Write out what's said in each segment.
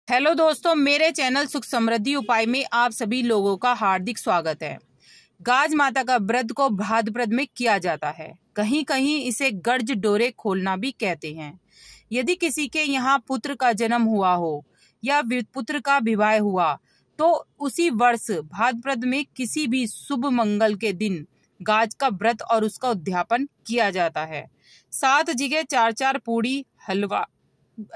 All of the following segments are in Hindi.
हेलो दोस्तों, मेरे चैनल सुख समृद्धि उपाय में आप सभी लोगों का हार्दिक स्वागत है। गाज माता का व्रत को भाद्रपद में किया जाता है। कहीं कहीं इसे गर्ज डोरे खोलना भी कहते हैं। यदि किसी के यहाँ पुत्र का जन्म हुआ हो या पुत्र का विवाह हुआ तो उसी वर्ष भाद्रपद में किसी भी शुभ मंगल के दिन गाज का व्रत और उसका उद्यापन किया जाता है। 7 जगह 4-4 पूड़ी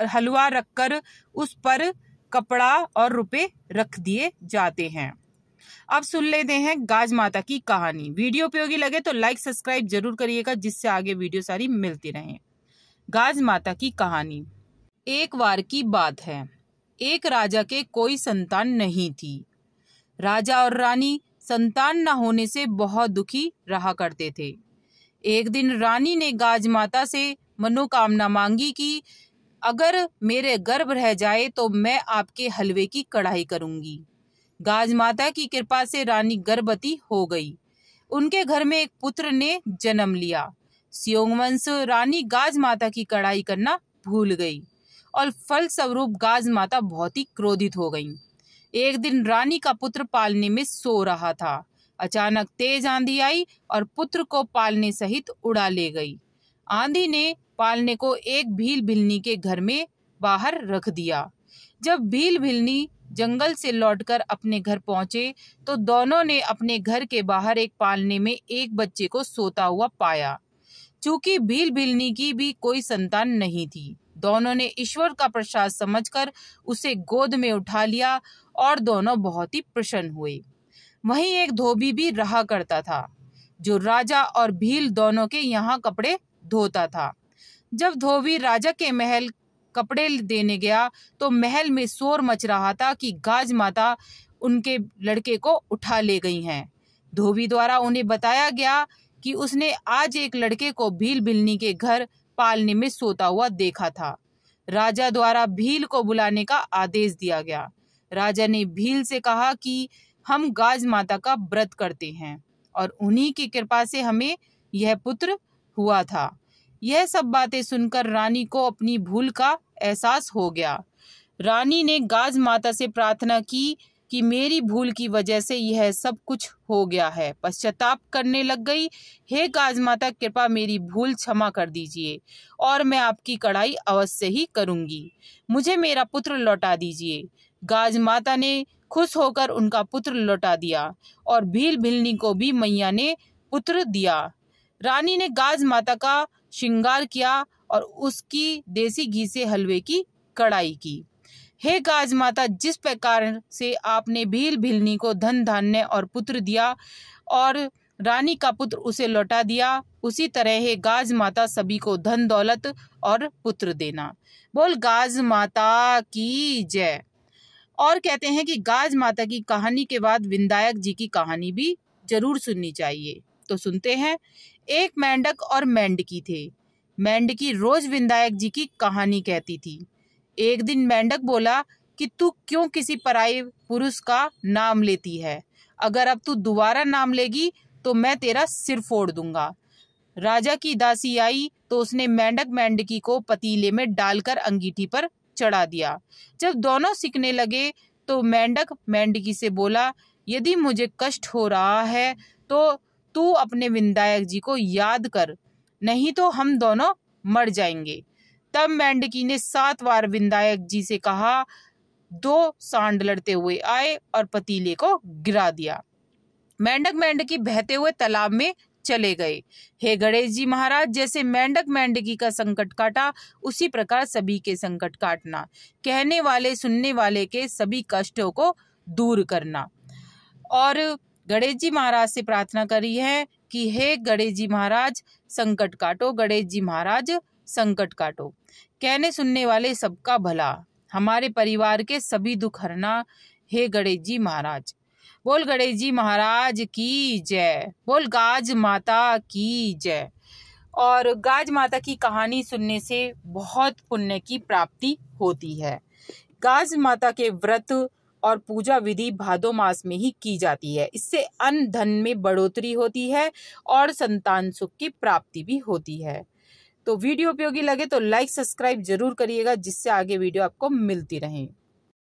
हलवा रखकर उस पर कपड़ा और रुपए रख दिए जाते हैं। अब सुन लेते हैं गाज माता की कहानी। वीडियो उपयोगी लगे तो लाइक सब्सक्राइब जरूर करिएगा, जिससे आगे वीडियो सारी मिलती रहे। गाज माता की कहानी। एक बार की बात है, एक राजा के कोई संतान नहीं थी। राजा और रानी संतान न होने से बहुत दुखी रहा करते थे। एक दिन रानी ने गाज माता से मनोकामना मांगी कि अगर मेरे गर्भ रह जाए तो मैं आपके हलवे की कढ़ाई करूंगी। गाज माता की कृपा से रानी गर्भवती हो गई। उनके घर में एक पुत्र ने जन्म लिया। स्योंगवंश रानी गाज माता की कढ़ाई करना भूल गई और फलस्वरूप गाज माता बहुत ही क्रोधित हो गईं। एक दिन रानी का पुत्र पालने में सो रहा था। अचानक तेज आंधी आई और पुत्र को पालने सहित उड़ा ले गई। आंधी ने पालने को एक भील भिलनी के घर में बाहर रख दिया। जब भील भिलनी जंगल से लौटकर अपने घर पहुंचे तो दोनों ने अपने घर के बाहर एक पालने में एक बच्चे को सोता हुआ पाया। चूंकि भील भिलनी की भी कोई संतान नहीं थी, दोनों ने ईश्वर का प्रसाद समझकर उसे गोद में उठा लिया और दोनों बहुत ही प्रसन्न हुए। वहीं एक धोबी भी रहा करता था, जो राजा और भील दोनों के यहाँ कपड़े धोता था। जब धोबी राजा के महल कपड़े देने गया तो महल में शोर मच रहा था कि गाज माता उनके लड़के को उठा ले गई हैं। धोबी द्वारा उन्हें बताया गया कि उसने आज एक लड़के को भील भिलनी के घर पालने में सोता हुआ देखा था। राजा द्वारा भील को बुलाने का आदेश दिया गया। राजा ने भील से कहा कि हम गाज माता का व्रत करते हैं और उन्हीं की कृपा से हमें यह पुत्र हुआ था। यह सब बातें सुनकर रानी को अपनी भूल का एहसास हो गया। रानी ने गाज माता से प्रार्थना की कि मेरी भूल की वजह से यह सब कुछ हो गया है। पश्चाताप करने लग गई। हे गाज माता, कृपा मेरी भूल क्षमा कर दीजिए और मैं आपकी कढ़ाई अवश्य ही करूंगी। मुझे मेरा पुत्र लौटा दीजिए। गाज माता ने खुश होकर उनका पुत्र लौटा दिया और भील भिलनी को भी मैया ने पुत्र दिया। रानी ने गाज माता का श्रृंगार किया और उसकी देसी घी से हलवे की कढ़ाई की। हे गाज माता, जिस प्रकार से आपने भील भिलनी को धन धान्य और पुत्र दिया और रानी का पुत्र उसे लौटा दिया, उसी तरह हे गाज माता सभी को धन दौलत और पुत्र देना। बोल गाज माता की जय। और कहते हैं कि गाज माता की कहानी के बाद विंदायक जी की कहानी भी जरूर सुननी चाहिए। तो सुनते हैं। एक मेंढक और मेंढकी थे। मेंढकी रोज विंदायक जी की कहानी कहती थी। एक दिन मेंढक बोला कि तू क्यों किसी पराये पुरुष का नाम लेती है? अगर अब तू दोबारा नाम लेगी तो मैं तेरा सिर फोड़ दूंगा। राजा की दासी आई तो उसने मेंढक मेंढकी को पतीले में डालकर अंगीठी पर चढ़ा दिया। जब दोनों सीखने लगे तो मेंढक मेंढकी से बोला, यदि मुझे कष्ट हो रहा है तो तू अपने विंदायक जी को याद कर, नहीं तो हम दोनों मर जाएंगे। तब मेंढकी ने 7 बार विंदायक जी से कहा। 2 सांड लड़ते हुए आए और पतीले को गिरा दिया। मेंढक मेंढकी बहते हुए तालाब में चले गए। हे गणेश जी महाराज, जैसे मेंढक मेंढकी का संकट काटा, उसी प्रकार सभी के संकट काटना। कहने वाले सुनने वाले के सभी कष्टों को दूर करना। और गणेश जी महाराज से प्रार्थना करी है कि हे गणेश जी महाराज संकट काटो, गणेश जी महाराज संकट काटो। कहने सुनने वाले सबका भला, हमारे परिवार के सभी दुख हरना, हे गणेश जी महाराज। बोल गणेश जी महाराज की जय। बोल गाज माता की जय। और गाज माता की कहानी सुनने से बहुत पुण्य की प्राप्ति होती है। गाज माता के व्रत और पूजा विधि भादो मास में ही की जाती है। इससे अन्न धन में बढ़ोतरी होती है और संतान सुख की प्राप्ति भी होती है। तो वीडियो उपयोगी लगे तो लाइक सब्सक्राइब जरूर करिएगा, जिससे आगे वीडियो आपको मिलती रहे।